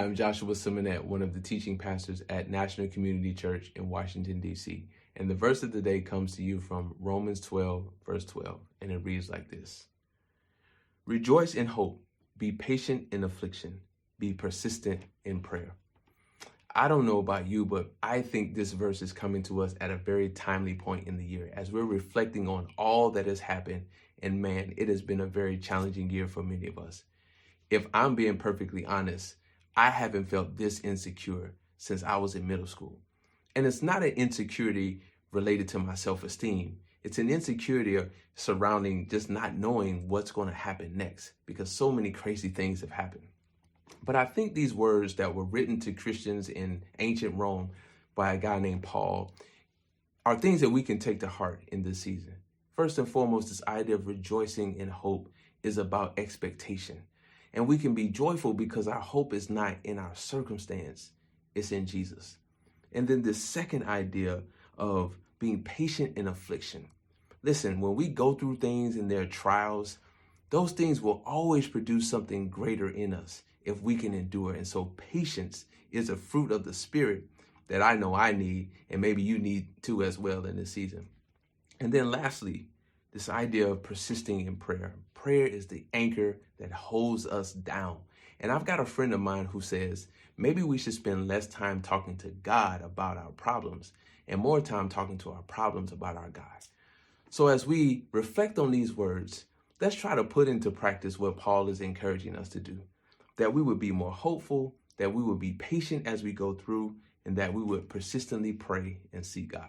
I'm Joshua Simonet, one of the teaching pastors at National Community Church in Washington, D.C. And the verse of the day comes to you from Romans 12, verse 12, and it reads like this. Rejoice in hope, be patient in affliction, be persistent in prayer. I don't know about you, but I think this verse is coming to us at a very timely point in the year as we're reflecting on all that has happened. And man, it has been a very challenging year for many of us. If I'm being perfectly honest, I haven't felt this insecure since I was in middle school. And it's not an insecurity related to my self-esteem. It's an insecurity surrounding just not knowing what's going to happen next because so many crazy things have happened. But I think these words that were written to Christians in ancient Rome by a guy named Paul are things that we can take to heart in this season. First and foremost, this idea of rejoicing in hope is about expectation. And we can be joyful because our hope is not in our circumstance, it's in Jesus. And then the second idea of being patient in affliction. Listen, when we go through things and there are trials, those things will always produce something greater in us if we can endure. And so patience is a fruit of the Spirit that I know I need, and maybe you need too as well in this season. And then lastly, this idea of persisting in prayer. Prayer is the anchor that holds us down. And I've got a friend of mine who says, maybe we should spend less time talking to God about our problems and more time talking to our problems about our God. So as we reflect on these words, let's try to put into practice what Paul is encouraging us to do, that we would be more hopeful, that we would be patient as we go through, and that we would persistently pray and seek God.